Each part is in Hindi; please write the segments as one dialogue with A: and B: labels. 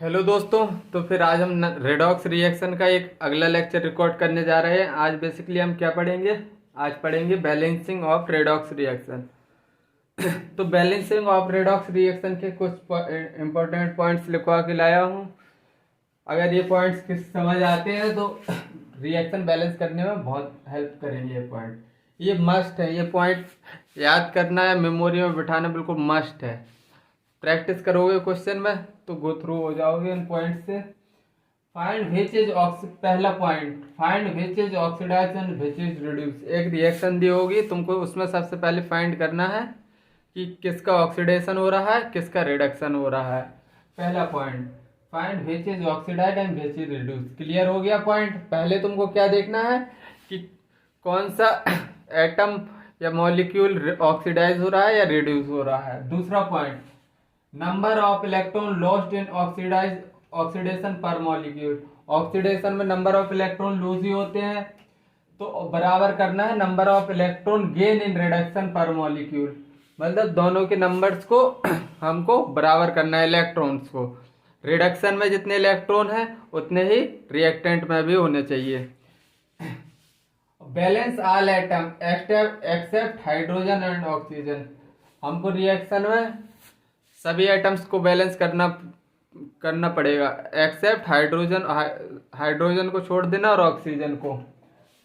A: हेलो दोस्तों। तो फिर आज हम रेडॉक्स रिएक्शन का एक अगला लेक्चर रिकॉर्ड करने जा रहे हैं। आज बेसिकली हम क्या पढ़ेंगे? आज पढ़ेंगे बैलेंसिंग ऑफ रेडॉक्स रिएक्शन। तो बैलेंसिंग ऑफ रेडॉक्स रिएक्शन के कुछ इंपॉर्टेंट पॉइंट्स लिखवा के लाया हूँ। अगर ये पॉइंट्स किस समझ आते हैं तो रिएक्शन बैलेंस करने में बहुत हेल्प करेंगे। ये पॉइंट ये मस्ट है। ये पॉइंट याद करना है, मेमोरी में बिठाना बिल्कुल मस्ट है। प्रैक्टिस करोगे क्वेश्चन में तो गो थ्रू हो जाओगे इन पॉइंट से। फाइंड विच इज पहला point, find which is oxidise and which is reduce. एक रिएक्शन दी होगी तुमको, उसमें सबसे पहले फाइंड करना है कि किसका ऑक्सीडेशन हो रहा है, किसका रिडक्शन हो रहा है। पहला point, find which is oxidise and which is reduce. Clear हो गया पॉइंट। पहले तुमको क्या देखना है कि कौन सा एटम या मॉलिक्यूल ऑक्सीडाइज हो रहा है या रिड्यूस हो रहा है। दूसरा point, number of electron lost in oxidation पर मॉलिक्यूल। ऑक्सीडेशन में नंबर ऑफ इलेक्ट्रॉन लूज ही होते हैं, तो बराबर करना है number of electron gain in reduction पर मॉलिक्यूल। मतलब दोनों के नंबर्स को हमको बराबर करना है, इलेक्ट्रॉन्स को। रिडक्शन में जितने इलेक्ट्रॉन हैं उतने ही रिएक्टेंट में भी होने चाहिए। Balance all atom except hydrogen and oxygen. हमको रिएक्शन में सभी एटम्स को बैलेंस करना करना पड़ेगा, एक्सेप्ट हाइड्रोजन। हाइड्रोजन को छोड़ देना और ऑक्सीजन को।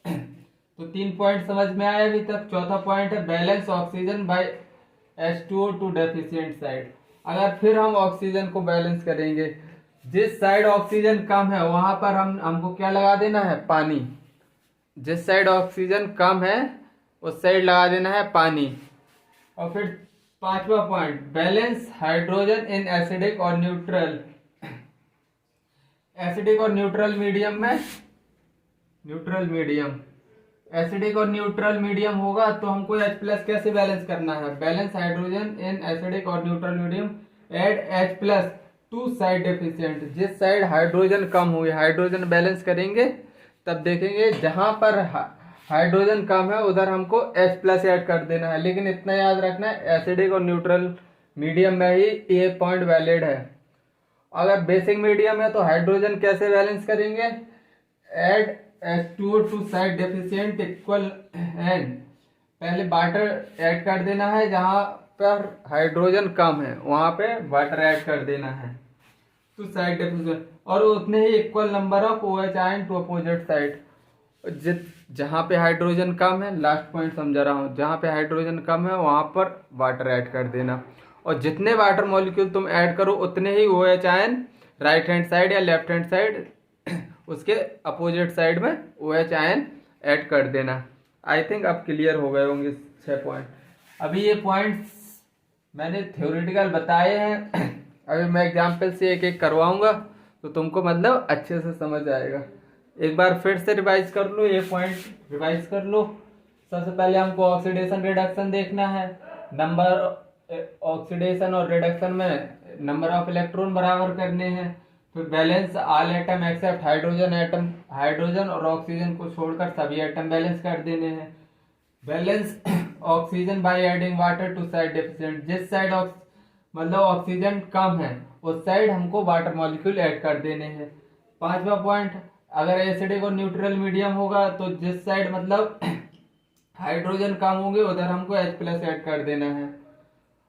A: तो 3 पॉइंट समझ में आए अभी तक। चौथा पॉइंट है balance oxygen bye H2O2 deficient side. अगर फिर हम ऑक्सीजन को बैलेंस करेंगे, जिस साइड ऑक्सीजन कम है वहां पर हमको क्या लगा देना है? पानी। जिस साइड ऑक्सीजन कम है उस साइड लगा देना है पानी। और फिर पांचवा point, balance hydrogen in acidic और न्यूट्रल। एसिडिक और न्यूट्रल मीडियम में, न्यूट्रल मीडियम, एसिडिक और न्यूट्रल मीडियम होगा तो हमको H प्लस कैसे बैलेंस करना है? बैलेंस हाइड्रोजन इन एसिडिक और neutral medium add H plus to side deficient. जिस साइड हाइड्रोजन कम हुई, हाइड्रोजन बैलेंस करेंगे तब देखेंगे जहां पर हाइड्रोजन कम है उधर हमको H प्लस ऐड कर देना है। लेकिन इतना याद रखना है एसिडिक और न्यूट्रल मीडियम में ही ये पॉइंट वैलिड है। अगर बेसिक मीडियम है तो हाइड्रोजन कैसे बैलेंस करेंगे? Add H2O to side deficient equal एन। पहले वाटर ऐड कर देना है, जहां पर हाइड्रोजन कम है वहां पे वाटर ऐड कर देना है टू साइड डेफिशिएंट, और उतने ही equal number of OH ion to opposite side. जहां पे हाइड्रोजन कम है, लास्ट पॉइंट समझा रहा हूँ, जहां पे हाइड्रोजन कम है वहां पर वाटर ऐड कर देना। और जितने वाटर मॉलिक्यूल तुम ऐड करो उतने ही OH ion right hand side या लेफ्ट हैंड साइड उसके अपोजिट साइड में OH आयन ऐड कर देना। आई थिंक अब क्लियर हो गए होंगे 6 पॉइंट। अभी ये पॉइंट्स मैंने थ्योरेटिकल बताए हैं, अभी मैं एग्जाम्पल से एक एक करवाऊंगा तो तुमको मतलब अच्छे से समझ आएगा। एक बार फिर से रिवाइज कर लो, ये पॉइंट रिवाइज कर लो। सबसे पहले हमको ऑक्सीडेशन रिडक्शन देखना है। नंबर ऑक्सीडेशन और रिडक्शन में नंबर ऑफ इलेक्ट्रॉन बराबर करने हैं। फिर balance all atom except hydrogen atom, hydrogen और ऑक्सीजन को छोड़कर सभी एटम बैलेंस कर देने हैं। Balance oxygen by adding water to side deficient. जिस साइड मतलब ऑक्सीजन कम है उस साइड हमको वाटर मॉलिक्यूल ऐड कर देने हैं। पांचवा पॉइंट, अगर एसिडिक और न्यूट्रल मीडियम होगा तो जिस साइड मतलब हाइड्रोजन कम होंगे उधर हमको H प्लस ऐड कर देना है।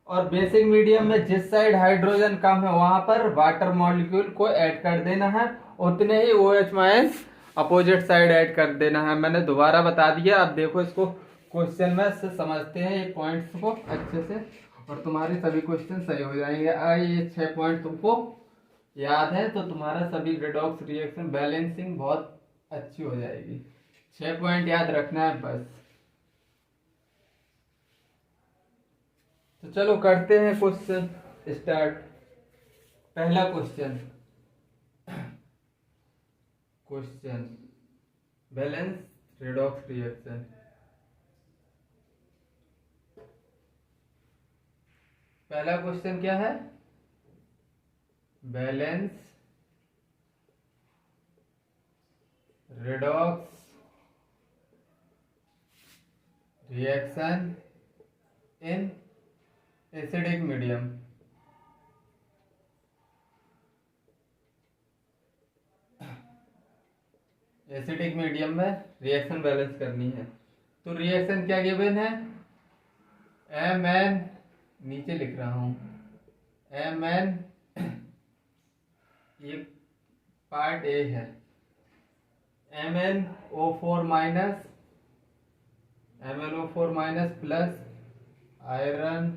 A: और बेसिक मीडियम में जिस साइड हाइड्रोजन कम है वहां पर वाटर मॉलिक्यूल को ऐड कर देना है, उतने ही OH minus opposite side add कर देना है। मैंने दोबारा बता दिया। अब देखो इसको क्वेश्चन में से समझते हैं ये पॉइंट्स को अच्छे से, और तुम्हारे सभी क्वेश्चन सही हो जाएंगे। ये 6 पॉइंट तुमको याद है तो तुम्हारा सभी रेडॉक्स रिएक्शन बैलेंसिंग बहुत अच्छी हो जाएगी। 6 पॉइंट याद रखना है बस। तो चलो करते हैं क्वेश्चन स्टार्ट। पहला question, question balance redox reaction. पहला क्वेश्चन क्या है? Balance redox reaction in acidic medium. Acidic medium में रिएक्शन बैलेंस करनी है। तो रिएक्शन क्या गिवन है, Mn, नीचे लिख रहा हूं Mn, ये पार्ट ए है, MnO4 minus plus iron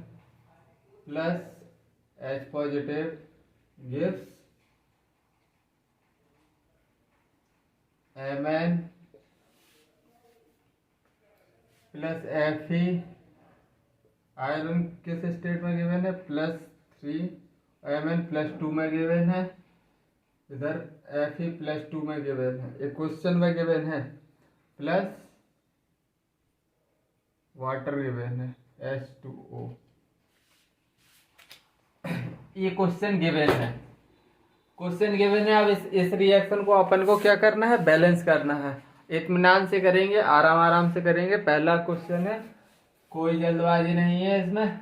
A: plus H positive gives Mn plus Fe, iron किस स्टेट में गिवन है +3, Mn+2 में गिवन है, इधर Fe+2 में गिवन है, एक क्वेश्चन में गिवन है, प्लस वाटर गिवन है H2O, ये क्वेश्चन गिवन है, अब इस रिएक्शन को अपन को क्या करना है, बैलेंस करना है। इत्मीनान से करेंगे, आराम से करेंगे। पहला क्वेश्चन है, कोई जल्दबाजी नहीं है इसमें।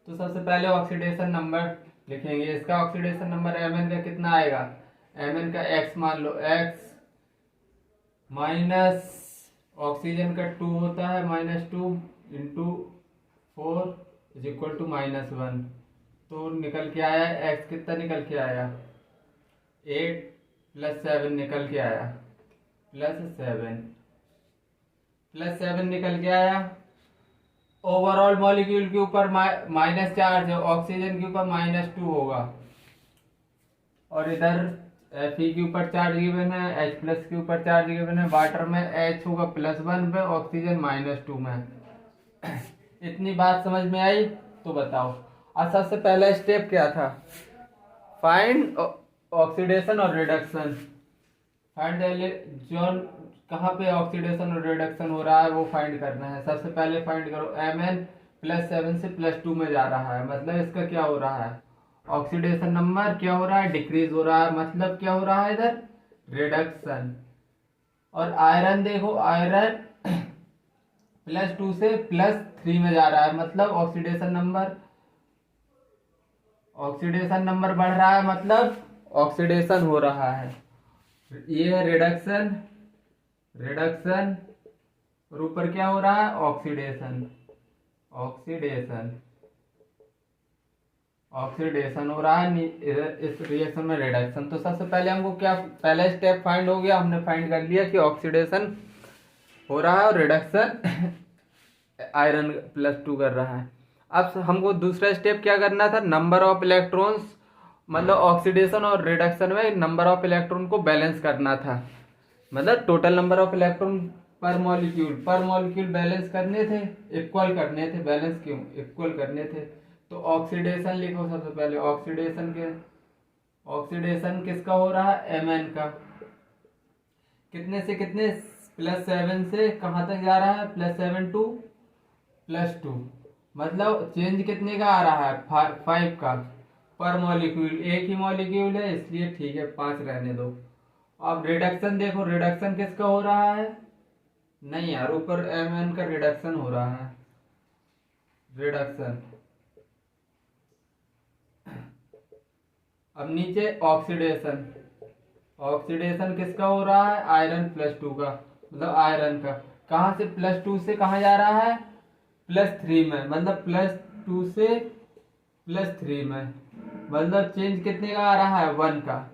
A: तो सबसे पहले ऑक्सीडेशन नंबर लिखेंगे। इसका ऑक्सीडेशन नंबर Mn का कितना आएगा, Mn का x मान लो, x माइनस ऑक्सीजन का 2 होता है, -2 इंटू 4 इज इक्वल टू -1। तो निकल के आया x, कितना निकल के आया, 8 + 7 निकल के आया, +7 निकल के आया। ओवरऑल मॉलिक्यूल के ऊपर माइनस चार्ज है, ऑक्सीजन के ऊपर -2 होगा, और इधर Fe के ऊपर चार्ज गिवन है, H+ के ऊपर चार्ज गिवन है, वाटर में H होगा +1 पे, ऑक्सीजन -2 में। इतनी बात समझ में आई? तो बताओ। और सबसे पहला स्टेप क्या था, फाइंड ऑक्सीडेशन और रिडक्शन। फाइंड जोन कहाँ पे ऑक्सीडेशन और रिडक्शन हो रहा है वो फाइंड करना है। सबसे पहले फाइंड करो, Mn +7 से +2 में जा रहा है, मतलब इसका क्या हो रहा है, ऑक्सीडेशन नंबर क्या हो रहा है, डिक्रीज हो रहा है, मतलब क्या हो रहा है इधर, रिडक्शन। और आयरन देखो, आयरन +2 से +3 में जा रहा है, मतलब ऑक्सीडेशन नंबर बढ़ रहा है, मतलब ऑक्सीडेशन हो रहा है। ये है रिडक्शन, और ऊपर क्या हो रहा है, ऑक्सीडेशन हो रहा है, इस रिएक्शन में रिडक्शन। तो सबसे पहले हमको क्या, पहला स्टेप फाइंड हो गया, हमने फाइंड कर लिया कि ऑक्सीडेशन हो रहा है और रिडक्शन आयरन +2 कर रहा है। अब हमको दूसरा स्टेप क्या करना था, नंबर ऑफ इलेक्ट्रॉन्स, मतलब ऑक्सीडेशन और रिडक्शन में नंबर ऑफ इलेक्ट्रॉन को बैलेंस करना था, मतलब टोटल नंबर ऑफ इलेक्ट्रॉन पर मॉलिक्यूल बैलेंस करने थे, इक्वल करने थे। बैलेंस क्यों, इक्वल करने थे। तो ऑक्सीडेशन लिखो सबसे पहले, ऑक्सीडेशन किसका हो रहा है, Mn का। कितने से कितने, +7 से कहाँ तक जा रहा है, +7 टू +2, मतलब चेंज कितने का आ रहा है, 5 का पर मॉलिक्यूल। एक ही मॉलिक्यूल है इसलिए ठीक है, 5 रहने दो। अब रिडक्शन देखो, रिडक्शन किसका हो रहा है, नहीं यार, ऊपर Mn का रिडक्शन हो रहा है, रिडक्शन। अब नीचे ऑक्सीडेशन किसका हो रहा है, आयरन +2 का, मतलब आयरन का। कहाँ से, +2 से कहाँ जा रहा है, +3 में, मतलब +2 से +3 में, मतलब चेंज कितने का आ रहा है, 1 का।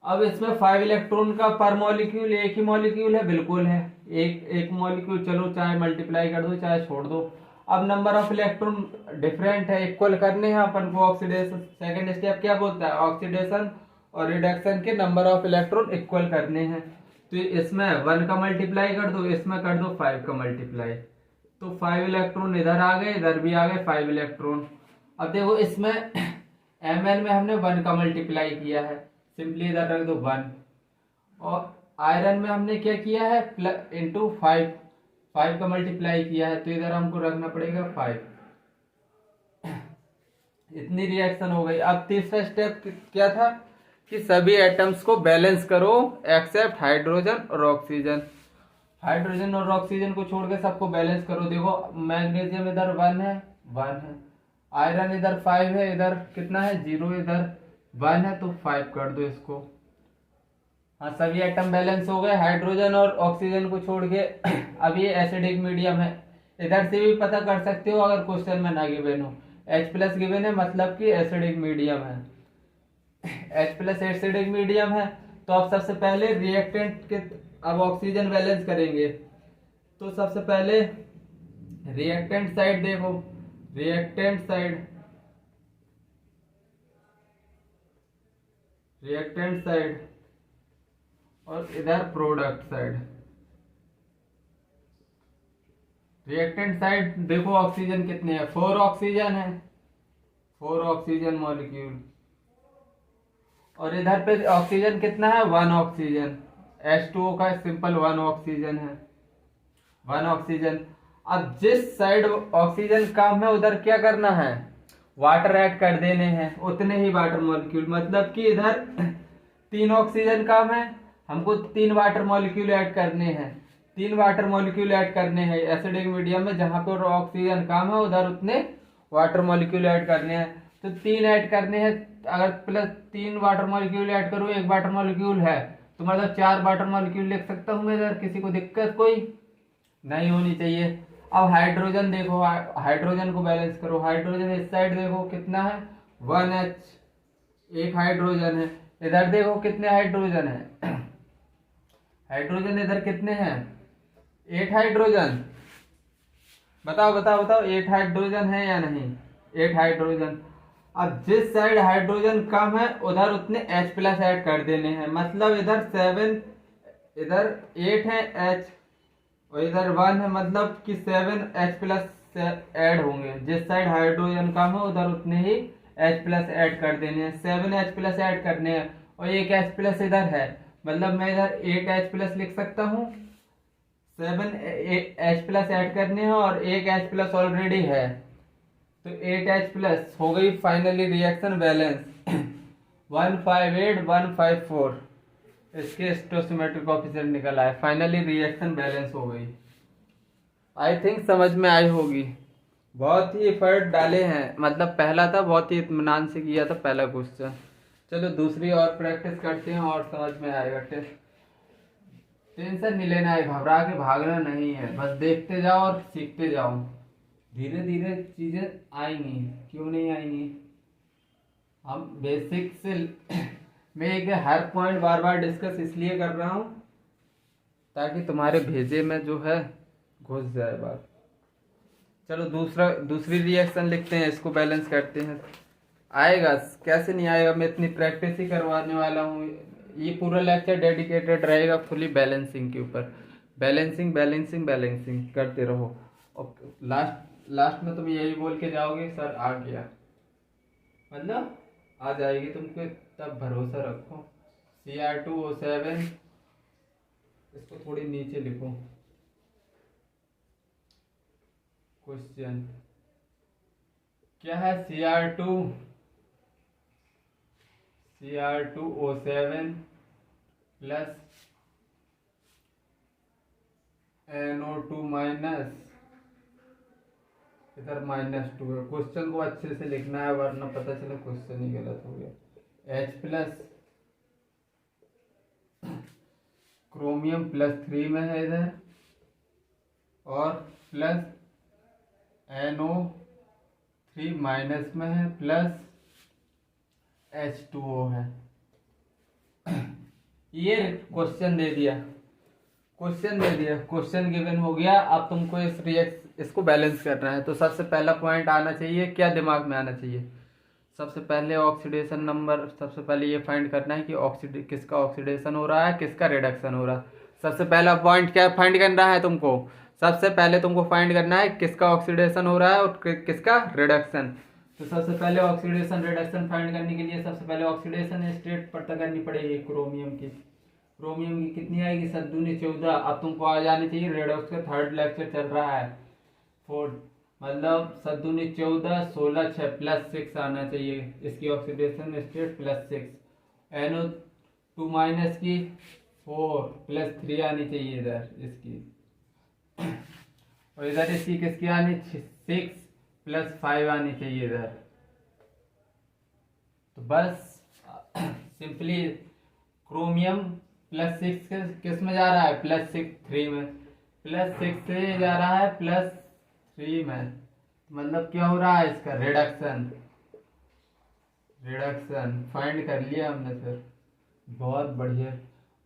A: अब इसमें 5 इलेक्ट्रॉन का पर मॉलिक्यूल, एक ही मॉलिक्यूल है, बिल्कुल है, एक मॉलिक्यूल, चलो चाहे मल्टीप्लाई कर दो चाहे छोड़ दो। अब नंबर ऑफ इलेक्ट्रॉन डिफरेंट है, इक्वल करने हैं अपन को। ऑक्सीडेशन सेकंड स्टेप क्या बोलता है, ऑक्सीडेशन और रिडक्शन के नंबर ऑफ इलेक्ट्रॉन इक्वल करने हैं। तो इसमें 1 का मल्टीप्लाई कर दो, इसमें कर दो 5 का मल्टीप्लाई, तो 5 इलेक्ट्रॉन इधर आ गए, इधर भी आ गए 5 इलेक्ट्रॉन। अब देखो इसमें Mn में हमने 1 का मल्टीप्लाई किया है, सिंपली इधर रख दो 1। और आयरन में हमने क्या किया है, इंटू 5 का मल्टीप्लाई किया है, तो इधर हमको रखना पड़ेगा 5। इतनी रिएक्शन हो गई। अब तीसरा स्टेप क्या था कि सभी एटम्स को बैलेंस करो एक्सेप्ट हाइड्रोजन और ऑक्सीजन। हाइड्रोजन और ऑक्सीजन को छोड़ के सबको बैलेंस करो। देखो मैग्नीशियम इधर 1 है, आयरन इधर 5 है, इधर कितना है 0, इधर 1 है, तो 5 कर दो इसको। हाँ, सभी एटम बैलेंस हो गए हाइड्रोजन और ऑक्सीजन को छोड़ के। अब ये एसिडिक मीडियम है। इधर से भी पता कर सकते हो अगर क्वेश्चन में ना गिवन हो। H+ गिवन है मतलब कि एसिडिक मीडियम है। H+ एसिडिक मीडियम है। तो अब सबसे पहले रिएक्टेंट के, अब ऑक्सीजन बैलेंस करेंगे। तो सबसे पहले रिएक्टेंट साइड देखो, रिएक्टेंट साइड, रिएक्टेंट साइड और इधर प्रोडक्ट साइड। रिएक्टेंट साइड देखो ऑक्सीजन कितने हैं, 4 ऑक्सीजन है, 4 ऑक्सीजन मॉलिक्यूल। और इधर पे ऑक्सीजन कितना है, 1 ऑक्सीजन। H2O का सिंपल 1 ऑक्सीजन है, 1 ऑक्सीजन। अब जिस साइड ऑक्सीजन कम है उधर क्या करना है, वाटर ऐड कर देने हैं, उतने ही वाटर मॉलिक्यूल। मतलब कि इधर 3 ऑक्सीजन कम है, हमको 3 वाटर मॉलिक्यूल ऐड करने हैं, 3 वाटर मॉलिक्यूल ऐड करने हैं एसिडिक मीडियम में। जहां पर ऑक्सीजन कम है उधर उतने वाटर मॉलिक्यूल ऐड करने हैं। तो 3 ऐड करने हैं। अगर प्लस 3 वाटर मॉलिक्यूल ऐड करूँ, 1 वाटर मॉलिक्यूल है तो मतलब 4 वाटर मॉलिक्यूल लिख सकता हूँ मैं इधर। किसी को दिक्कत कोई नहीं होनी चाहिए। अब हाइड्रोजन देखो, हाइड्रोजन को बैलेंस करो। हाइड्रोजन इस साइड देखो कितना है, 1H, एक हाइड्रोजन है। इधर देखो कितने हाइड्रोजन है, हाइड्रोजन इधर कितने हैं, 8 हाइड्रोजन। बताओ बताओ बताओ, 8 हाइड्रोजन है या नहीं, 8 हाइड्रोजन। अब जिस साइड हाइड्रोजन कम है उधर उतने H+ ऐड कर देने हैं। मतलब इधर 7, इधर 8 है H और इधर 1 है, मतलब कि 7 H+ ऐड होंगे। जिस साइड हाइड्रोजन कम है उधर उतने ही H+ ऐड कर देने हैं, 7 H+ ऐड करने हैं। और एक H+ इधर है, मतलब मैं इधर 8 H+ लिख सकता हूँ। 7 H+ ऐड करने हैं और एक H+ ऑलरेडी है, तो 8 H+ हो गई। फाइनली रिएक्शन बैलेंस 158 154, इसके स्टोइकोमेट्रिक कोएफिशिएंट निकला है। फाइनली रिएक्शन बैलेंस हो गई। आई थिंक समझ में आई होगी। बहुत ही एफर्ट डाले हैं, मतलब पहला था बहुत ही इत्मीनान से किया था पहला क्वेश्चन। चलो दूसरी और प्रैक्टिस करते हैं और समझ में आएगा। टेस्ट टेंशन नहीं लेना है, घबरा के भागना नहीं है, बस देखते जाओ और सीखते जाओ। धीरे धीरे चीजें आएंगी, क्यों नहीं आएंगी। हम बेसिक से मैं एक हर पॉइंट बार बार डिस्कस इसलिए कर रहा हूँ ताकि तुम्हारे भेजे में जो है घुस जाए बात। चलो दूसरी रिएक्शन लिखते हैं, इसको बैलेंस करते हैं। आएगा कैसे नहीं आएगा, मैं इतनी प्रैक्टिस ही करवाने वाला हूँ। ये पूरा लेक्चर डेडिकेटेड रहेगा फुली बैलेंसिंग के ऊपर। बैलेंसिंग बैलेंसिंग बैलेंसिंग करते रहो और लास्ट में तुम यही बोल के जाओगे सर आ गया, मतलब आ जाएगी तुमको, तब भरोसा रखो। Cr2O7, इसको थोड़ी नीचे लिखो। क्वेश्चन क्या है, Cr2O7 प्लस NO2 माइनस, इधर -2 है। क्वेश्चन को अच्छे से लिखना है वरना पता चले क्वेश्चन ही गलत हो गया। H+ क्रोमियम +3 में है इधर, और प्लस NO3 माइनस में है, प्लस H2O है। ये क्वेश्चन दे दिया, क्वेश्चन गिवन हो गया। अब तुमको इसको बैलेंस करना है। तो सबसे पहला पॉइंट आना चाहिए, क्या दिमाग में आना चाहिए, सबसे पहले ऑक्सीडेशन नंबर। सबसे पहले ये फाइंड करना है कि किसका ऑक्सीडेशन हो रहा है, किसका रिडक्शन हो रहा है। सबसे पहला पॉइंट क्या फाइंड करना है तुमको, सबसे पहले तुमको फाइंड करना है किसका ऑक्सीडेशन हो रहा है और किसका रिडक्शन। तो सबसे पहले ऑक्सीडेशन रिडक्शन फाइंड करने के लिए सबसे पहले ऑक्सीडेशन स्टेट पता करनी पड़ेगी क्रोमियम की। क्रोमियम की कितनी आएगी, 7 दूनी 14। अब तुमको आ जानी चाहिए, रेडॉक्स का 3rd लेक्चर चल रहा है, 4, मतलब 7 दूनी 14, 16 6 +6 आना चाहिए इसकी ऑक्सीडेशन स्टेट, +6। NO2 माइनस की 4 +3 आनी चाहिए इधर इसकी, और इधर इसकी किसकी आनी, 6 +5 आनी चाहिए इधर। तो बस सिंपली क्रोमियम +6 किस में जा रहा है, +6 3 में, +6 से जा रहा है +3 में, मतलब क्या हो रहा है इसका रिडक्शन, रिडक्शन फाइंड कर लिया हमने सर, बहुत बढ़िया।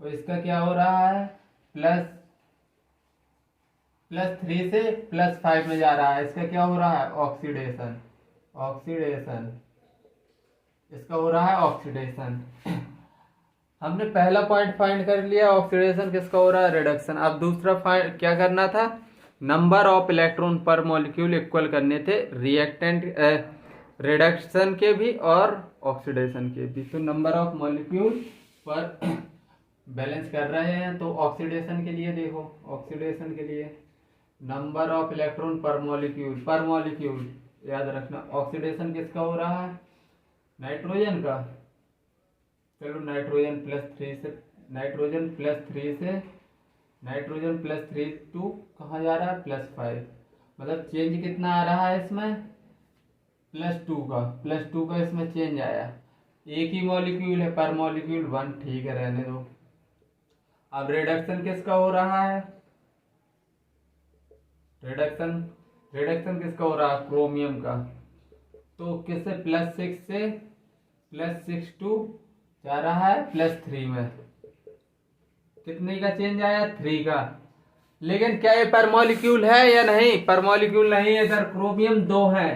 A: और इसका क्या हो रहा है, +3 से +5 में जा रहा है, इसका क्या हो रहा है, ऑक्सीडेशन, ऑक्सीडेशन, इसका हो रहा है ऑक्सीडेशन। हमने पहला पॉइंट फाइंड कर लिया, ऑक्सीडेशन किसका हो रहा है, रिडक्शन। अब दूसरा फाइंड क्या करना था, नंबर ऑफ इलेक्ट्रॉन पर मॉलिक्यूल इक्वल करने थे रिएक्टेंट रिडक्शन के भी और ऑक्सीडेशन के भी। तो नंबर ऑफ मॉलिक्यूल पर बैलेंस कर रहे हैं, तो ऑक्सीडेशन के लिए देखो, ऑक्सीडेशन के लिए नंबर ऑफ इलेक्ट्रॉन पर मॉलिक्यूल याद रखना। ऑक्सीडेशन किसका हो रहा है, नाइट्रोजन का। चलो नाइट्रोजन +3 टू कहाँ जा रहा है, +5, मतलब चेंज कितना आ रहा है इसमें, +2 का इसमें चेंज आया। एक ही मॉलिक्यूल है, पर मॉलिक्यूल 1, ठीक है रहने दो। अब रिडक्शन किसका हो रहा है, रिडक्शन किसका हो रहा है, क्रोमियम का। तो किससे, +6 टू जा रहा है +3 में, कितने का चेंज आया, 3 का। लेकिन क्या ये पर मॉलिक्यूल है या नहीं, पर मॉलिक्यूल नहीं है, इधर क्रोमियम 2 है,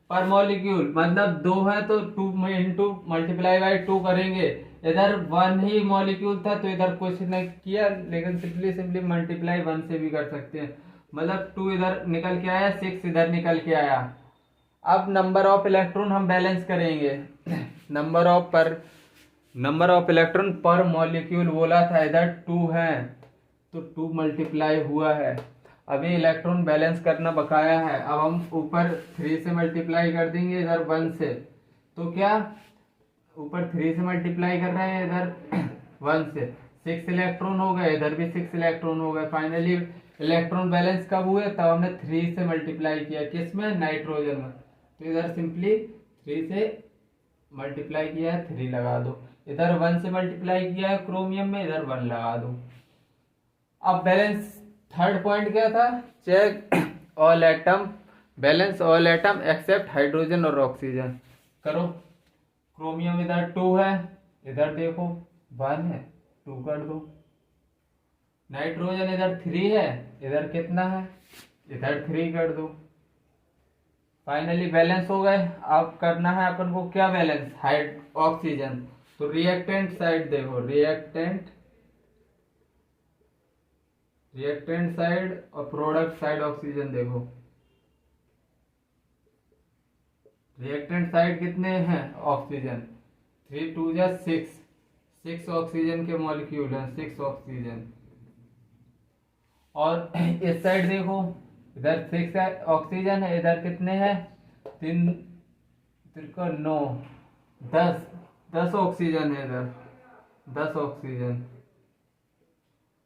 A: पर मॉलिक्यूल मतलब 2 है तो 2 इंटू मल्टीप्लाई बाई 2 करेंगे। इधर 1 ही मॉलिक्यूल था तो इधर कुछ नहीं किया, लेकिन सिंपली मल्टीप्लाई 1 से भी कर सकते हैं, मतलब 2 इधर निकल के आया, 6 इधर निकल के आया। अब नंबर ऑफ इलेक्ट्रॉन हम बैलेंस करेंगे, नंबर ऑफ इलेक्ट्रॉन पर मॉलिक्यूल बोला था, इधर 2 है तो 2 मल्टीप्लाई हुआ है। अभी इलेक्ट्रॉन बैलेंस करना बकाया है। अब हम ऊपर 3 से मल्टीप्लाई कर देंगे, इधर 1 से, तो क्या ऊपर 3 से मल्टीप्लाई कर रहे हैं, इधर 1 से 6 इलेक्ट्रॉन हो गए, इधर भी 6 इलेक्ट्रॉन हो गए। फाइनली इलेक्ट्रॉन बैलेंस कब हुए, तब हमने 3 से मल्टीप्लाई किया, किसमें, नाइट्रोजन में। तो इधर सिंपली 3 से मल्टीप्लाई किया है, 3 लगा दो। इधर 1 से मल्टीप्लाई किया है क्रोमियम में, इधर 1 लगा दो। अब बैलेंस, थर्ड पॉइंट क्या था, check all atom, balance all atom except hydrogen और ऑक्सीजन। करो, क्रोमियम इधर 2 है, इधर देखो 1 है, 2 कर दो। नाइट्रोजन इधर 3 है, इधर कितना है, इधर 3 कर दो। फाइनली बैलेंस हो गए। अब करना है अपन को क्या बैलेंस, ऑक्सीजन। तो रिएक्टेंट साइड देखो, रिएक्टेंट साइड और प्रोडक्ट साइड ऑक्सीजन देखो। रिएक्टेंट साइड कितने हैं ऑक्सीजन, 3 2 जा 6 ऑक्सीजन के मॉलिक्यूल हैं, 6 ऑक्सीजन। और इस साइड देखो, इधर 6 ऑक्सीजन है, इधर कितने हैं, 3 3 9 10 ऑक्सीजन है इधर, 10 ऑक्सीजन।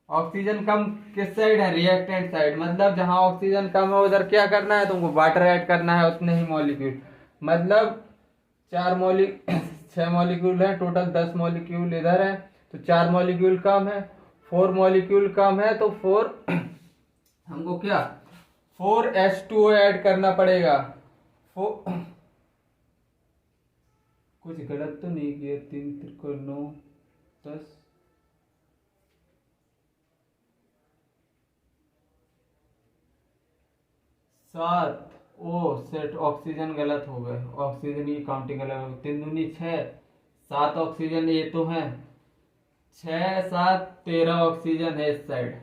A: ऑक्सीजन कम किस साइड है, रिएक्टेंट साइड, मतलब जहां ऑक्सीजन कम है उधर क्या करना है तुमको, वाटर ऐड करना है उतने ही मॉलिक्यूल, मतलब 6 मॉलिक्यूल है टोटल, 10 मॉलिक्यूल इधर है तो 4 मॉलिक्यूल कम है, 4 मॉलिक्यूल कम है तो 4 हमको क्या 4H2O ऐड करना पड़ेगा। कुछ गलत तो नहीं किया, 3 3 9 10 7, ओ सेट ऑक्सीजन गलत हो गए, ऑक्सीजन की काउंटिंग अलग हो, 3 दूनी 6, 7 ऑक्सीजन ये तो है, 6 7 13 ऑक्सीजन है इस साइड,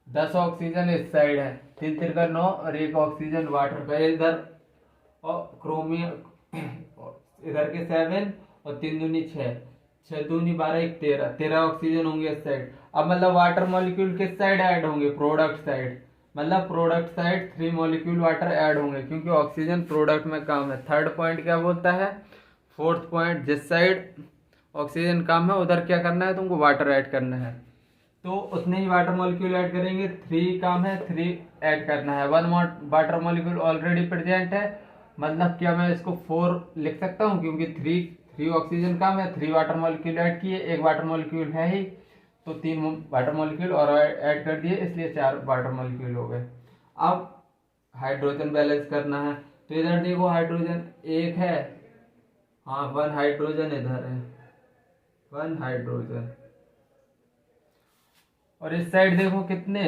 A: 10 ऑक्सीजन इस साइड है, 3 3 9 और 1 ऑक्सीजन वाटर का इधर, और क्रोमियम इधर के 7 और 3 दूनी 6, 6 दूनी 12 1 13 ऑक्सीजन होंगे इस साइड। अब मतलब वाटर मॉलिक्यूल किस साइड ऐड होंगे, प्रोडक्ट साइड, मतलब product side 3 molecule water add होंगे क्योंकि ऑक्सीजन प्रोडक्ट में कम है। थर्ड पॉइंट क्या बोलता है, फोर्थ पॉइंट, जिस साइड ऑक्सीजन कम है उधर क्या करना है तुमको, वाटर ऐड करना है, तो उतने ही वाटर मॉलिक्यूल ऐड करेंगे। 3 कम है, 3 ऐड करना है, 1 वाटर मॉलिक्यूल ऑलरेडी प्रेजेंट है, मतलब क्या मैं इसको 4 लिख सकता हूँ क्योंकि 3 ऑक्सीजन कम है, 3 वाटर मॉलिक्यूल ऐड किए, 1 वाटर मॉलिक्यूल है ही, तो 3 वाटर मॉलिक्यूल और ऐड कर दिए, इसलिए 4 वाटर मॉलिक्यूल हो गए। अब हाइड्रोजन बैलेंस करना है, तो इधर देखो हाइड्रोजन एक है, हाँ 1 हाइड्रोजन इधर है, 1 हाइड्रोजन, और इस साइड देखो कितने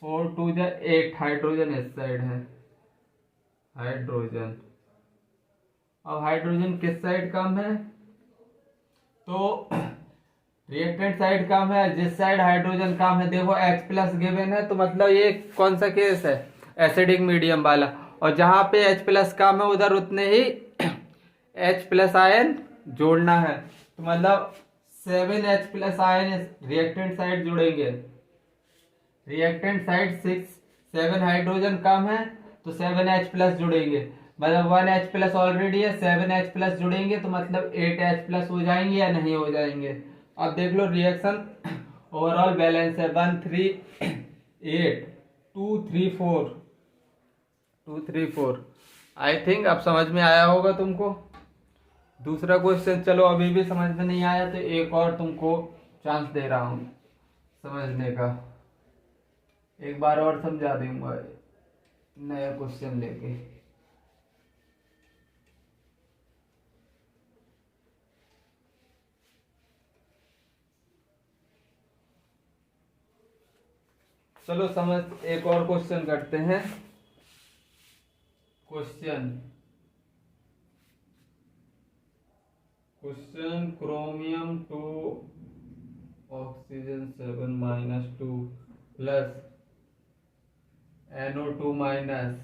A: 4 2 8 हाइड्रोजन इस साइड है, हाइड्रोजन। अब हाइड्रोजन किस साइड कम है, तो रिएक्टेंट साइड कम है, जिस साइड हाइड्रोजन कम है देखो H प्लस गिवन है, तो मतलब ये कौन सा केस है, एसिडिक मीडियम वाला, और जहां पे H प्लस कम है उधर उतने ही H प्लस आयन जोड़ना है, तो मतलब 7 H plus ion reactant side जुड़ेंगे, रिएक्टेंट साइड 7 हाइड्रोजन कम है तो 7 H प्लस जुड़ेंगे, मतलब 1 H प्लस ऑलरेडी है, 7 H प्लस जुड़ेंगे तो मतलब 8 H प्लस हो जाएंगे या नहीं हो जाएंगे। अब देख लो रिएक्शन ओवरऑल बैलेंस है 1 3 8 2 3 4 2 3 4। आई थिंक अब समझ में आया होगा तुमको। दूसरा क्वेश्चन चलो अभी भी समझ में नहीं आया तो एक और तुमको चांस दे रहा हूं समझने का, एक बार और समझा दूंगा नया क्वेश्चन लेके। चलो समझ, एक और क्वेश्चन करते हैं। Question chromium 2 oxygen 7 -2 plus NO2 minus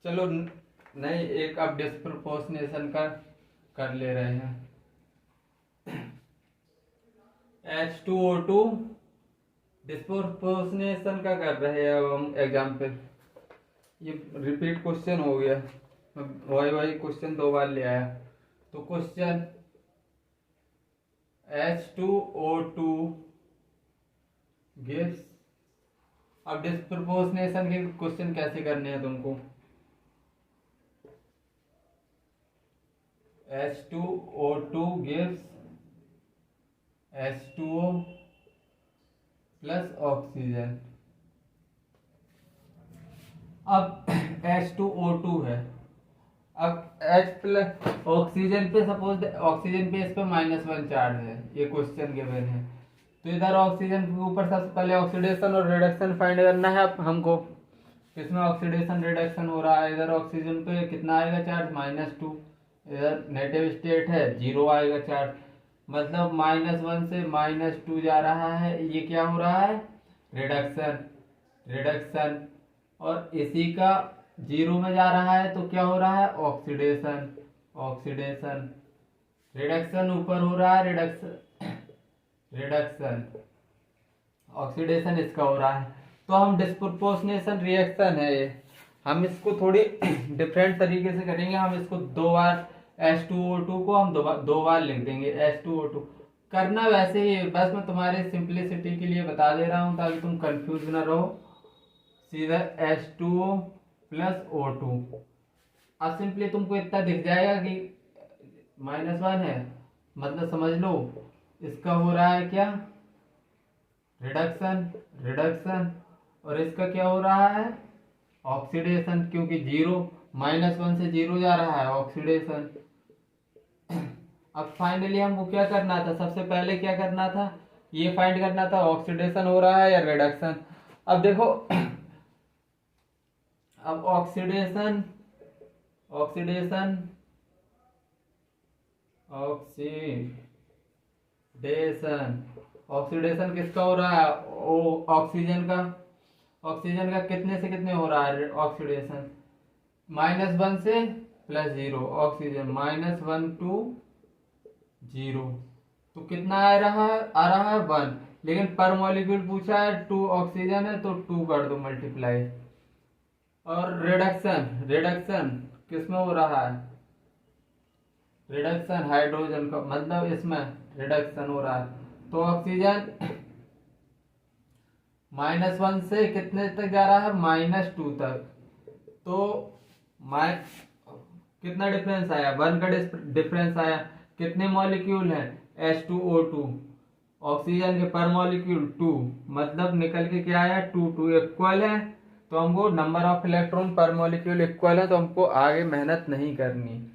A: चलो नहीं, एक अब डिस्प्रपोर्शनेशन का कर ले रहे हैं। H2O2 डिस्प्रोपोर्शनेशन का कर रहे हैं अब हम एग्जाम्पल, ये रिपीट क्वेश्चन हो गया, वही क्वेश्चन 2 बार ले आया। तो क्वेश्चन H2O2 गिव्स, अब डिस्प्रोपोर्शनेशन के क्वेश्चन कैसे करने हैं तुमको, H2O2 gives H2O plus oxygen. अब H2O2 है, अब H प्लस ऑक्सीजन पे सपोज ऑक्सीजन पे इस पे -1 चार्ज है, ये क्वेश्चन गिवन है, तो इधर ऑक्सीजन के ऊपर सबसे पहले ऑक्सीडेशन और रिडक्शन फाइंड करना है अब हमको। इसमें ऑक्सीडेशन रिडक्शन हो रहा है, इधर ऑक्सीजन पे कितना आएगा चार्ज -2, इधर नेगेटिव स्टेट है 0 आएगा चार्ज, मतलब -1 से -2 जा रहा है, ये क्या हो रहा है रिडक्शन, रिडक्शन, और इसी का 0 में जा रहा है तो क्या हो रहा है ऑक्सीडेशन, ऑक्सीडेशन, रिडक्शन ऊपर हो रहा है, रिडक्शन, रिडक्शन, ऑक्सीडेशन इसका हो रहा है। तो हम डिस्प्रोपोर्शनेशन रिएक्शन है ये, हम इसको थोड़ी डिफरेंट तरीके से करेंगे, हम इसको 2 बार H2O2 को हम 2 बार लिख देंगे H2O2, करना वैसे ही है, बस मैं तुम्हारे सिंप्लिसिटी के लिए बता दे रहा हूँ ताकि तुम कंफ्यूज ना रहो। सीधा H2O प्लस O2, अब सिंपली तुमको इतना दिख जाएगा कि -1 है, मतलब समझ लो इसका हो रहा है क्या रिडक्शन, रिडक्शन, और इसका क्या हो रहा है ऑक्सीडेशन, क्योंकि 1 से 0 जा रहा है ऑक्सीडेशन। अब फाइनली हमको क्या करना था, सबसे पहले क्या करना था, ये फाइंड करना था ऑक्सीडेशन हो रहा है या रिडक्शन। अब देखो अब ऑक्सीडेशन, ऑक्सीडेशन, ऑक्सीडेशन, ऑक्सीडेशन किसका हो रहा है ऑक्सीजन का, ऑक्सीजन का कितने से कितने हो रहा है ऑक्सीडेशन, -1 से +0, ऑक्सीजन -1 to 0, तो कितना आ रहा है 1, लेकिन पर मॉलिक्यूल पूछा है 2 ऑक्सीजन है तो 2 कर दो मल्टीप्लाई। और रिडक्शन, रिडक्शन किसमें हो रहा है रिडक्शन हाइड्रोजन का, मतलब इसमें रिडक्शन हो रहा है, तो ऑक्सीजन -1 से कितने तक जा रहा है -2 तक, तो कितना डिफरेंस आया, 1 का डिफरेंस आया। कितने मॉलिक्यूल हैं, H2O2, ऑक्सीजन के पर मॉलिक्यूल 2, मतलब निकल के क्या आया 2 2 इक्वल है। तो हमको नंबर ऑफ इलेक्ट्रॉन पर मॉलिक्यूल इक्वल है, तो हमको आगे मेहनत नहीं करनी।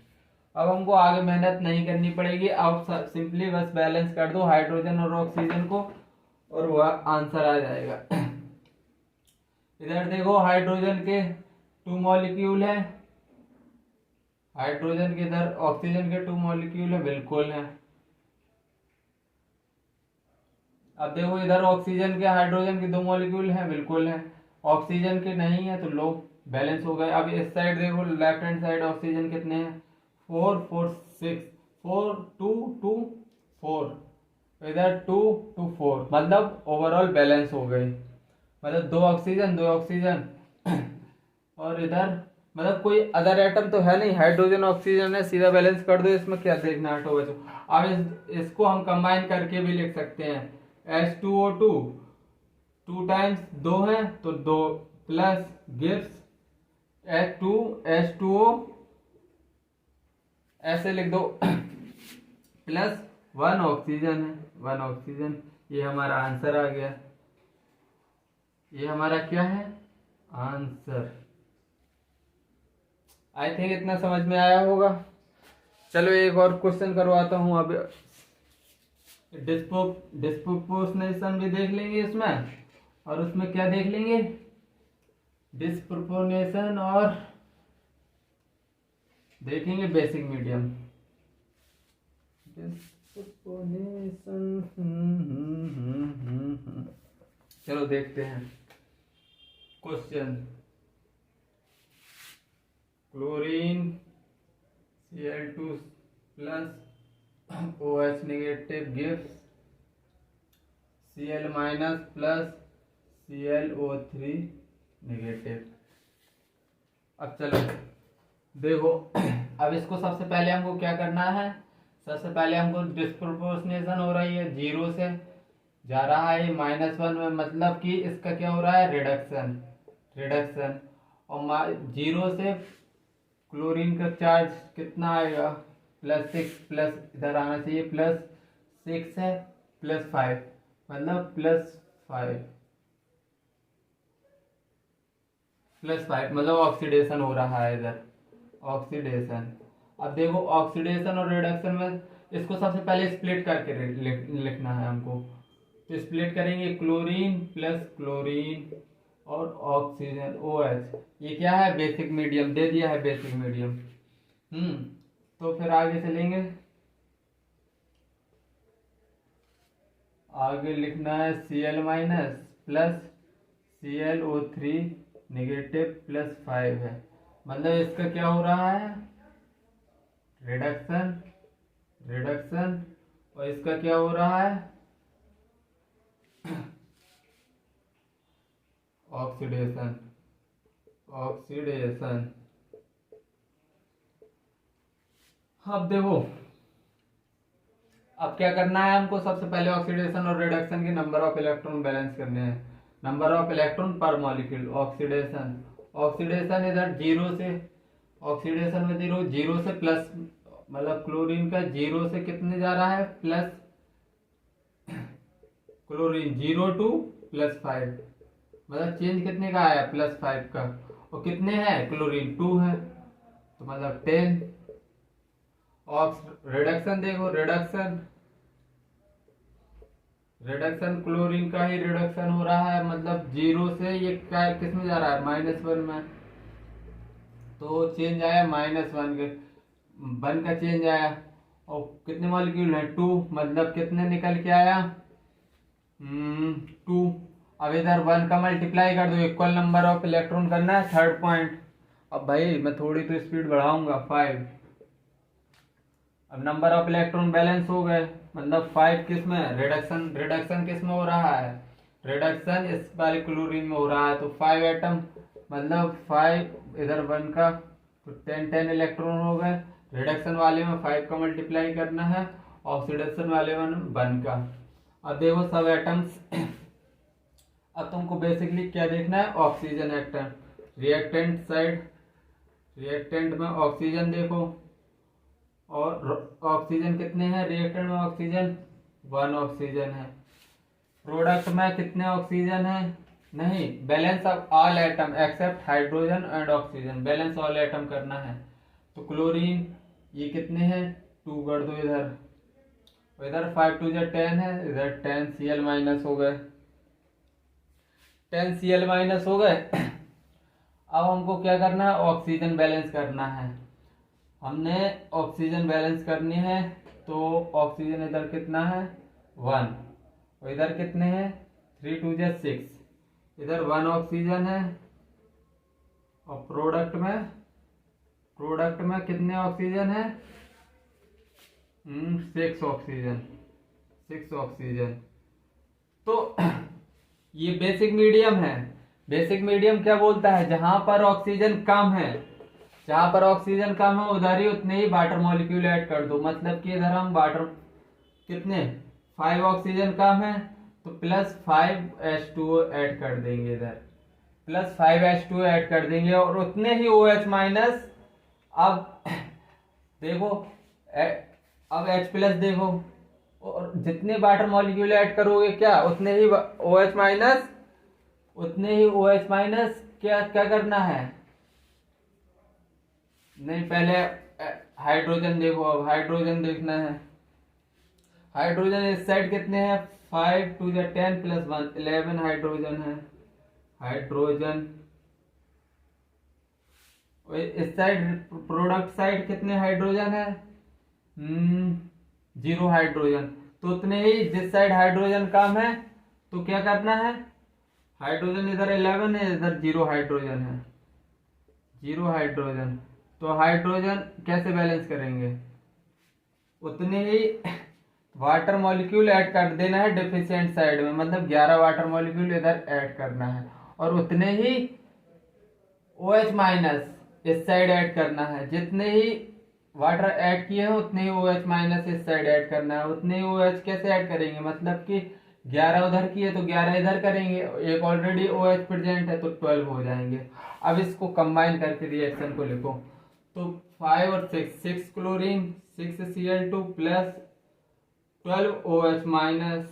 A: अब हमको आगे मेहनत नहीं करनी पड़ेगी, अब सिंपली बस बैलेंस कर दो हाइड्रोजन और ऑक्सीजन को और वह आंसर आ जाएगा। इधर देखो हाइड्रोजन के 2 मॉलिक्यूल है, हाइड्रोजन के इधर ऑक्सीजन के 2 मॉलिक्यूल है, बिल्कुल है। अब देखो इधर ऑक्सीजन के हाइड्रोजन के 2 मॉलिक्यूल हैं, बिल्कुल है। ऑक्सीजन के नहीं है तो लो, बैलेंस हो गए। अब इस साइड देखो लेफ्ट हैंड साइड ऑक्सीजन कितने हैं, 4 4 6, 4 2 2 4, इधर 2 2 4, मतलब ओवरऑल बैलेंस हो गए। मतलब 2 ऑक्सीजन 2 ऑक्सीजन और इधर मतलब कोई अदर एटम तो है नहीं, हाइड्रोजन ऑक्सीजन है, सीधा बैलेंस कर दो। इसमें क्या देखना हटो बचो। अब इसको हम कंबाइन करके भी लिख सकते हैं, H2O2 2 टाइम्स 2 है तो 2 प्लस गिव्स H2O, ऐसे लिख दो प्लस 1 ऑक्सीजन है, 1 ऑक्सीजन। ये हमारा आंसर आ गया, ये हमारा क्या है आंसर। आई थिंक इतना समझ में आया होगा। चलो एक और क्वेश्चन करवाता हूं। अब डिस्प्रोपोर्शनेशन भी देख लेंगे इसमें, और उसमें क्या देख लेंगे, डिस्प्रोपोर्शनेशन, और देखेंगे बेसिक मीडियम। डिस्प्रोपोर्शनेशन चलो देखते हैं question. Chlorine Cl2 plus OH negative gives Cl minus plus ClO3 negative. अब चलो देखो, अब इसको सबसे पहले हमको क्या करना है, सबसे पहले हमको डिस्प्रोपोर्शनेशन हो रही है, 0 से जा रहा है -1 में, मतलब कि इसका क्या हो रहा है रिडक्शन, रिडक्शन। और 0 से क्लोरीन का चार्ज कितना आएगा, +6, प्लस इधर आना चाहिए +6 है, +5, मतलब +5 मतलब ऑक्सीडेशन हो रहा है इधर, ऑक्सीडेशन। अब देखो ऑक्सीडेशन और रिडक्शन में इसको सबसे पहले स्प्लिट करके लिखना है हमको। तो स्प्लिट करेंगे, क्लोरीन प्लस क्लोरीन और ऑक्सीजन OH, ये क्या है बेसिक मीडियम, दे दिया है बेसिक मीडियम। तो फिर आगे चलेंगे, आगे लिखना है Cl minus plus ClO3 negative +5 है, मतलब इसका क्या हो रहा है रिडक्शन, रिडक्शन, और इसका क्या हो रहा है ऑक्सीडेशन, ऑक्सीडेशन। अब देखो अब क्या करना है हमको, सबसे पहले ऑक्सीडेशन और रिडक्शन के नंबर ऑफ इलेक्ट्रॉन बैलेंस करने हैं, नंबर ऑफ इलेक्ट्रॉन पर मॉलिक्यूल। ऑक्सीडेशन, ऑक्सीडेशन इधर 0 से, ऑक्सीडेशन में 0 से प्लस, मतलब क्लोरीन का 0 से कितने जा रहा है प्लस, क्लोरीन 0 to +5, मतलब चेंज कितने का आया +5 का, और कितने हैं क्लोरीन 2 है, तो मतलब 10। रिडक्शन देखो, रिडक्शन, रिडक्शन क्लोरीन का ही रिडक्शन हो रहा है, मतलब 0 से ये क्या किस में जा रहा है -1 में, तो चेंज आया -1 के 1 का चेंज आया। और कितने मॉलिक्यूल है 2, मतलब कितने निकल के आया 2। अब इधर 1 का मल्टीप्लाई कर दो, इक्वल नंबर ऑफ इलेक्ट्रॉन करना है, थर्ड पॉइंट। अब भाई मैं थोड़ी तो स्पीड बढ़ाऊंगा 5। अब नंबर ऑफ इलेक्ट्रॉन बैलेंस हो गए, मतलब 5 किस में रिडक्शन, रिडक्शन किस में हो रहा है, रिडक्शन इस वाले क्लोरीन में हो रहा है, तो 5 एटम, मतलब 5 इधर 1 का, तो 10 इलेक्ट्रॉन हो गए। रिडक्शन वाले में 5 का मल्टीप्लाई करना है, ऑक्सीडेशन वाले में 1 का। अब देखो सब एटम्स, अब तुमको बेसिकली क्या देखना है oxygen atom, reactant side reactant में ऑक्सीजन देखो, और ऑक्सीजन कितने हैं रिएक्टेंट में? ऑक्सीजन 1 ऑक्सीजन है। प्रोडक्ट में कितने ऑक्सीजन है? नहीं, balance of all atom except hydrogen and oxygen, balance all atom करना है। तो क्लोरीन ये कितने हैं? 2 कर दो इधर, इधर 5 2 10 है, इधर 10 Cl माइनस हो गए, 10 Cl माइनस हो गए। अब हमको क्या करना है? ऑक्सीजन बैलेंस करना है। हमने ऑक्सीजन बैलेंस करनी है, तो ऑक्सीजन इधर कितना है? 1, और इधर कितने हैं? 3 2 6, इधर 1 ऑक्सीजन है, और प्रोडक्ट में कितने ऑक्सीजन है? 6 ऑक्सीजन, 6 ऑक्सीजन। तो ये बेसिक मीडियम है। बेसिक मीडियम क्या बोलता है? जहां पर ऑक्सीजन कम है, जहां पर ऑक्सीजन कम है उधर ही उतने ही वाटर मॉलिक्यूल ऐड कर दो। मतलब कि इधर हम वाटर कितने 5 ऑक्सीजन कम है तो प्लस 5H2O ऐड कर देंगे, इधर प्लस 5H2O ऐड कर देंगे, और उतने ही OH माइनस। अब देखो अब H प्लस देखो, और जितने वाटर मॉलिक्यूल ऐड करोगे क्या उतने ही OH माइनस, उतने ही OH माइनस क्या क्या करना है? नहीं, पहले हाइड्रोजन देखो, अब हाइड्रोजन देखना है। हाइड्रोजन इस साइड कितने हैं? 5 2 10 प्लस 1 11 हाइड्रोजन है। हाइड्रोजन इस साइड प्रोडक्ट साइड कितने हाइड्रोजन है? 0 हाइड्रोजन। तो उतने ही जिस साइड हाइड्रोजन कम है तो क्या करना है? हाइड्रोजन इधर 11 है, इधर 0 हाइड्रोजन है, 0 हाइड्रोजन। तो हाइड्रोजन कैसे बैलेंस करेंगे? उतने ही वाटर मॉलिक्यूल ऐड कर देना है डिफिशिएंट साइड में, मतलब 11 वाटर मॉलिक्यूल इधर ऐड करना है, और उतने ही OH माइनस इस साइड ऐड करना है। जितने ही वाटर ऐड किए हैं उतने ही OH माइनस इस साइड ऐड करना है। उतने ही OH कैसे ऐड करेंगे? मतलब कि 11 उधर किए तो 11 इधर करेंगे, एक ऑलरेडी OH प्रेजेंट है तो 12 हो जाएंगे। अब इसको कंबाइन करके रिएक्शन को लिखो, तो 5 और 6 chlorine 6Cl2 plus 12 OH minus,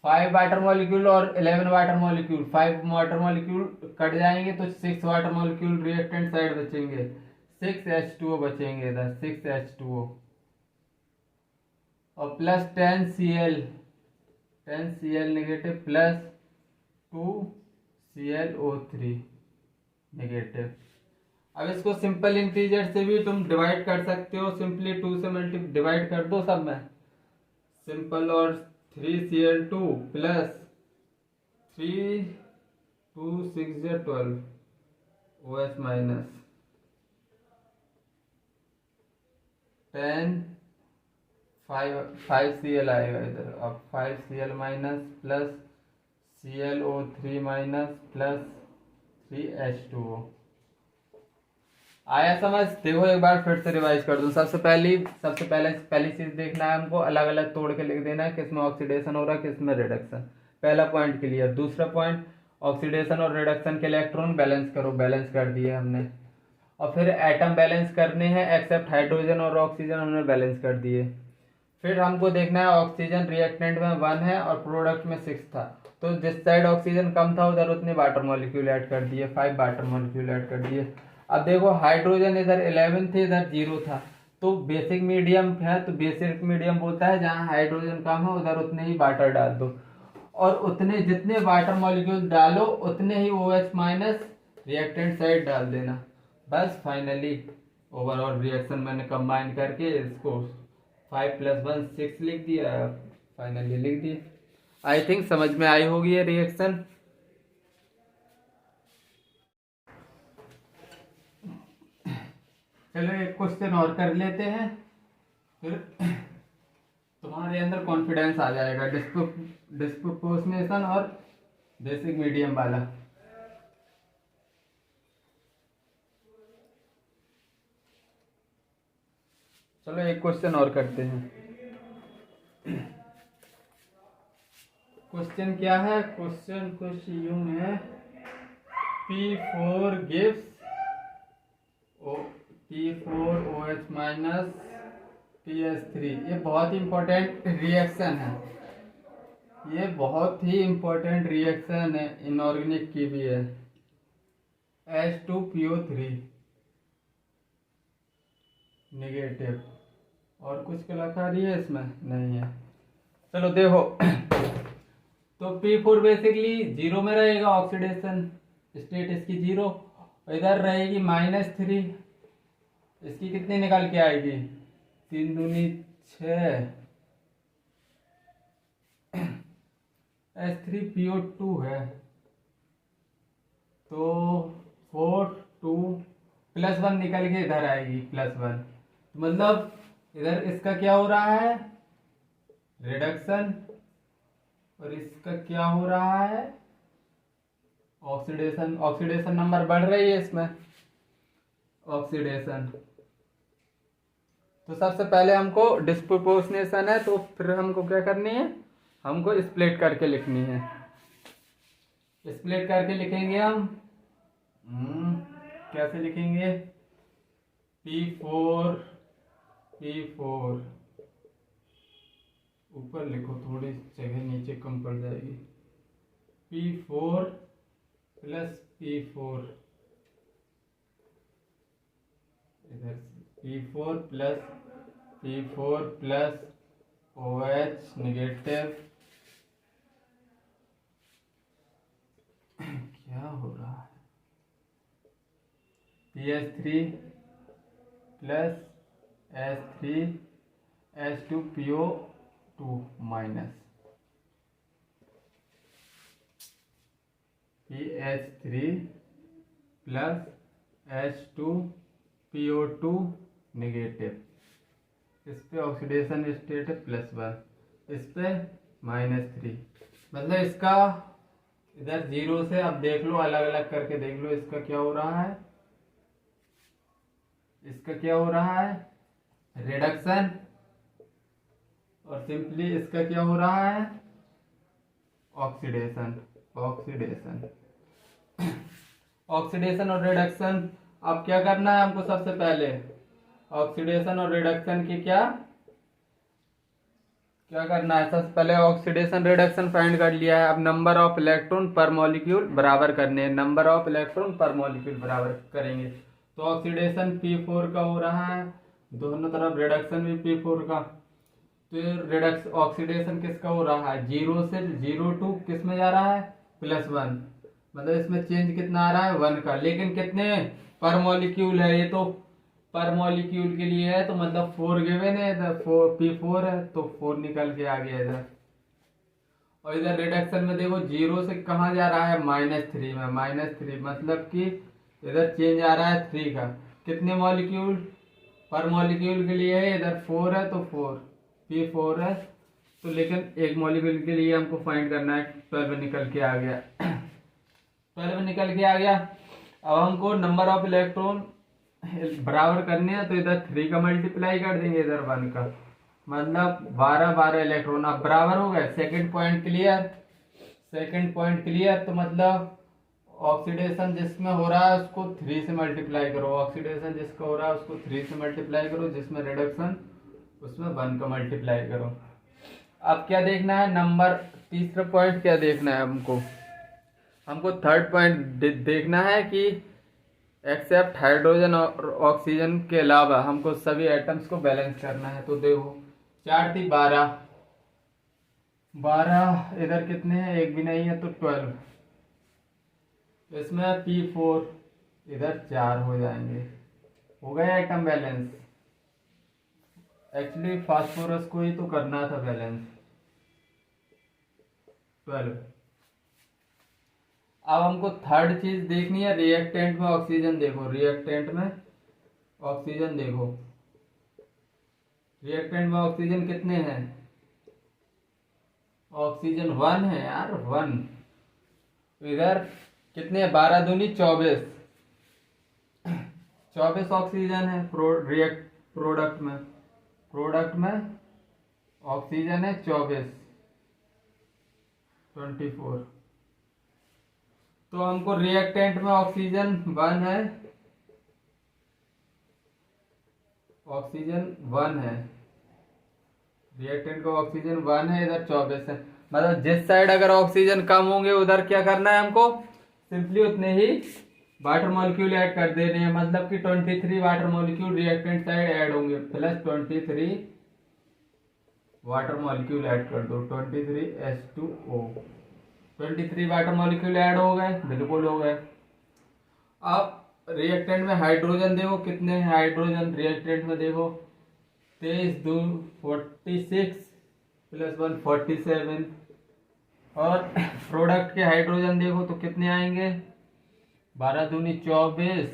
A: 5 water molecule और 11 water molecule, 5 water molecule cut जाएंगे तो 6 वाटर मॉलिक्यूल रिएक्टेंट साइड बचेंगे, 6H2O बचेंगे इधर, 6H2O, और plus 10Cl negative plus 2ClO3 negative. अब इसको सिंपल इंटीजर से भी तुम डिवाइड कर सकते हो, सिंपली 2 से मल्टी डिवाइड कर दो सब में, सिंपल, और 3Cl2 plus 3 2 6 12 OH minus 10 5Cl आएगा इधर। अब 5Cl minus plus ClO3 minus plus 3H2O। आया समझ? देखो एक बार फिर से रिवाइज कर दूं। सबसे पहली चीज देखना है हमको, अलग अलग तोड़ के लिख देना है किसमें ऑक्सीडेशन हो रहा है किसमें रिडक्शन। पहला पॉइंट क्लियर। दूसरा पॉइंट, ऑक्सीडेशन और रिडक्शन के इलेक्ट्रॉन बैलेंस करो, बैलेंस कर दिए हमने। और फिर एटम बैलेंस करने हैं, एक्सेप्ट हाइड्रोजन और ऑक्सीजन हमने बैलेंस कर दिए। फिर हमको देखना है ऑक्सीजन रिएक्टेंट में 1 है और प्रोडक्ट में 6 था, तो जिस साइड ऑक्सीजन कम था उधर उतने वाटर मॉलिक्यूल ऐड कर दिए, 5 वाटर मॉलिक्यूल ऐड कर दिए। अब देखो हाइड्रोजन इधर 11 थे, इधर 0 था, तो बेसिक मीडियम है, तो बेसिक मीडियम बोलता है जहाँ हाइड्रोजन कम है उधर उतने ही वाटर डाल दो, और उतने जितने वाटर मॉलिक्यूल डालो उतने ही OH माइनस रिएक्टेंट साइड डाल देना। बस फाइनली ओवरऑल रिएक्शन मैंने कंबाइन करके इसको 5 + 1 6 लिख दिया, फाइनली लिख दिया। आई थिंक समझ में आई होगी ये रिएक्शन। चलो एक क्वेश्चन और कर लेते हैं, फिर तुम्हारे अंदर कॉन्फिडेंस आ जाएगा डिस्प्रोपोर्शनेशन और बेसिक मीडियम वाला। चलो एक क्वेश्चन और करते हैं। क्वेश्चन क्या है? क्वेश्चन कुछ यूं है, P4 gives P4OH minus PS3। ये बहुत ही इंपॉर्टेंट रिएक्शन है, ये बहुत ही इंपॉर्टेंट रिएक्शन है, इनऑर्गेनिक की भी है। H2PO3 negative. और कुछ कलाकारी है इसमें? नहीं है। चलो देखो तो P4 बेसिकली जीरो में रहेगा, ऑक्सीडेशन स्टेट इसकी जीरो। इधर रहेगी -3, इसकी कितनी निकल के आएगी? 3 दूनी 6। H3PO2 है तो 4 2 +1 निकल के इधर आएगी +1। मतलब इधर इसका क्या हो रहा है? रिडक्शन। और इसका क्या हो रहा है? ऑक्सीडेशन। ऑक्सीडेशन नंबर बढ़ रही है इसमें, ऑक्सीडेशन। तो सबसे पहले हमको डिस्प्रोपोर्शनेशन है, तो फिर हमको क्या करनी है? हमको स्प्लिट करके लिखनी है। स्प्लिट करके लिखेंगे हम कैसे लिखेंगे? P4 ऊपर लिखो, थोड़ी जगह नीचे कम पड़ जाएगी। P4 + P4 इधर P4 + OH नेगेटिव। क्या हो रहा है? PS3 + H3 H2PO2 minus PH3 + H2PO2 negative. इस पे ऑक्सीडेशन स्टेट है +1, इस पे -3। मतलब इसका इधर जीरो से, अब देख लो अलग अलग करके देख लो, इसका क्या हो रहा है? इसका क्या हो रहा है? रिडक्शन। और सिंपली इसका क्या हो रहा है? ऑक्सीडेशन। ऑक्सीडेशन और रिडक्शन। अब क्या करना है हमको? सबसे पहले ऑक्सीडेशन और रिडक्शन की क्या करना है? सबसे पहले ऑक्सीडेशन रिडक्शन फाइंड कर लिया है। अब नंबर ऑफ इलेक्ट्रॉन पर मॉलिक्यूल बराबर करने हैं, नंबर ऑफ इलेक्ट्रॉन पर मॉलिक्यूल बराबर करेंगे। तो ऑक्सीडेशन P4 का हो रहा है, दोनों तरफ रिडक्शन भी P4 का। तो रिडक्स ऑक्सीडेशन किसका हो रहा है? 0 से 0 टू किस में जा रहा है? +1। मतलब इसमें चेंज कितना आ रहा है? 1 का। लेकिन कितने पर मॉलिक्यूल है? ये तो पर मॉलिक्यूल के लिए है, तो मतलब 4 गिवन है, इधर P4 है तो 4 निकल के आ गया इधर। और इधर रिडक्शन में देखो 0 से कहाँ जा रहा है? -3 में। -3 मतलब कि इधर चेंज आ रहा है 3 का। कितने मॉलिक्यूल पर मॉलिक्यूल के लिए है? इधर 4 है तो 4 P4 है तो, लेकिन एक मॉलिक्यूल के लिए हमको फाइंड करना है। 12 निकल के आ गया 12 निकल के आ गया। अब हमको नंबर ऑफ इलेक्ट्रॉन बराबर करने हैं, तो इधर 3 का मल्टीप्लाई कर देंगे, इधर 1 का। मतलब 12 इलेक्ट्रॉन अब बराबर हो गए। Second point clear. तो मतलब ऑक्सीडेशन जिसमें हो रहा है उसको 3 से मल्टीप्लाई करो, ऑक्सीडेशन जिसका हो रहा है उसको 3 से मल्टीप्लाई करो, जिसमें रिडक्शन उसमें 1 का मल्टीप्लाई करो। अब क्या देखना है? नंबर तीसरा पॉइंट क्या देखना है हमको थर्ड पॉइंट देखना है कि एक्सेप्ट हाइड्रोजन और ऑक्सीजन के अलावा हमको सभी एटम्स को बैलेंस करना है। तो देखो 4 थी 12, इधर कितने हैं? एक भी नहीं है तो 12। इसमें P4 इधर 4 हो जाएंगे, हो गया एटम बैलेंस। एक्चुअली फास्फोरस को ही तो करना था बैलेंस। 12। अब हमको थर्ड चीज देखनी है, रिएक्टेंट में ऑक्सीजन देखो। रिएक्टेंट में ऑक्सीजन कितने हैं? ऑक्सीजन 1 है यार, 1। इधर कितने? 12 दूनी 24 ऑक्सीजन है। प्रोडक्ट में ऑक्सीजन है 24 24। तो हमको रिएक्टेंट में ऑक्सीजन 1 है ऑक्सीजन 1 है, रिएक्टेंट का ऑक्सीजन 1 है, इधर 24 है। मतलब जिस साइड अगर ऑक्सीजन कम होंगे उधर क्या करना है हमको, सिंपली उतने ही वाटर मॉलिक्यूल ऐड कर देने हैं। मतलब कि 23 water molecule reactant side add होंगे, प्लस 23 वाटर मॉलिक्यूल ऐड कर दो, 23 H2O, 23 वाटर मॉलिक्यूल ऐड हो गए, बिल्कुल हो गए। अब रिएक्टेंट में हाइड्रोजन देखो कितने हैं, हाइड्रोजन रिएक्टेंट में देखो 23 2 46 प्लस 1 47, और प्रोडक्ट के हाइड्रोजन देखो तो कितने आएंगे, 12 दूनी 24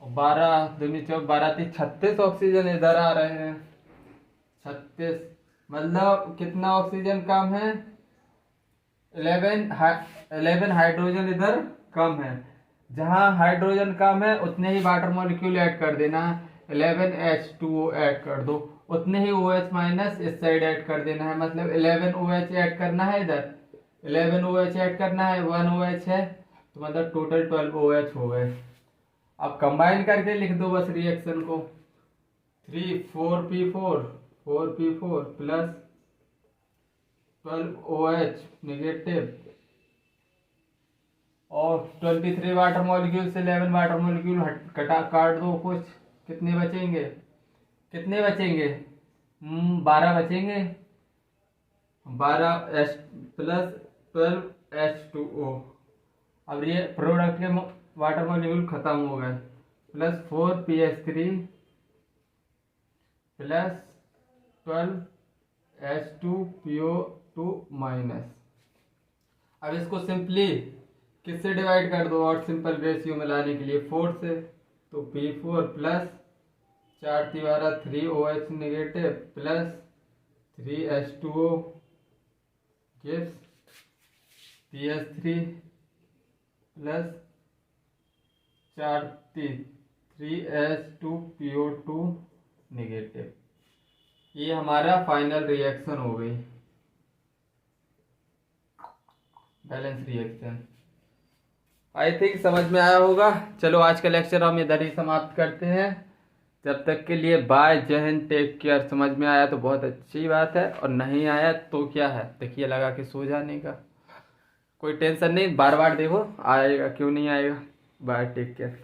A: और 12 दूनी 24, 12 3 36 ऑक्सीजन इधर आ रहे हैं, 36। मतलब कितना ऑक्सीजन कम है, 11 हाइड्रोजन इधर कम है। जहां हाइड्रोजन कम है उतने ही वाटर मॉलिक्यूल ऐड कर देना है, 11 H2O ऐड कर दो, उतने ही OH माइनस इस साइड ऐड कर देना है। मतलब 11 OH ऐड करना है, इधर 11 OH ऐड करना है, 1 OH है, तो मतलब टोटल 12 OH हो गए। अब कंबाइन करके लिख दो बस रिएक्शन को, 4P4 प्लस 12 OH निगेटिव, और 23 वाटर मॉलिक्यूल से 11 वाटर मॉलिक्यूल काट दो कुछ, कितने बचेंगे, 12 बचेंगे, 12 H प्लस 12 H2O। अब ये प्रोडक्ट के वाटर मॉलिक्यूल खत्म हो गए, plus 4PH3 plus 12 H2PO2 minus. अब इसको सिंपली किससे डिवाइड कर दो, और सिंपल रेशियो में लाने के लिए 4 से, तो P4 plus 4 12 3 OH negative plus 3 H2O gives PS3 plus 4 3 H2PO2 negative. ये हमारा फाइनल रिएक्शन हो गई, बैलेंस रिएक्शन। आई थिंक समझ में आया होगा। चलो आज का लेक्चर हम इधर ही समाप्त करते हैं। जब तक के लिए बाय, जय हिंद, टेक केयर। समझ में आया तो बहुत अच्छी बात है, और नहीं आया तो क्या है, तकिया लगा के सो जाने का, कोई टेंशन नहीं, बार बार देखो आएगा, क्यों नहीं आएगा। Bye, take care.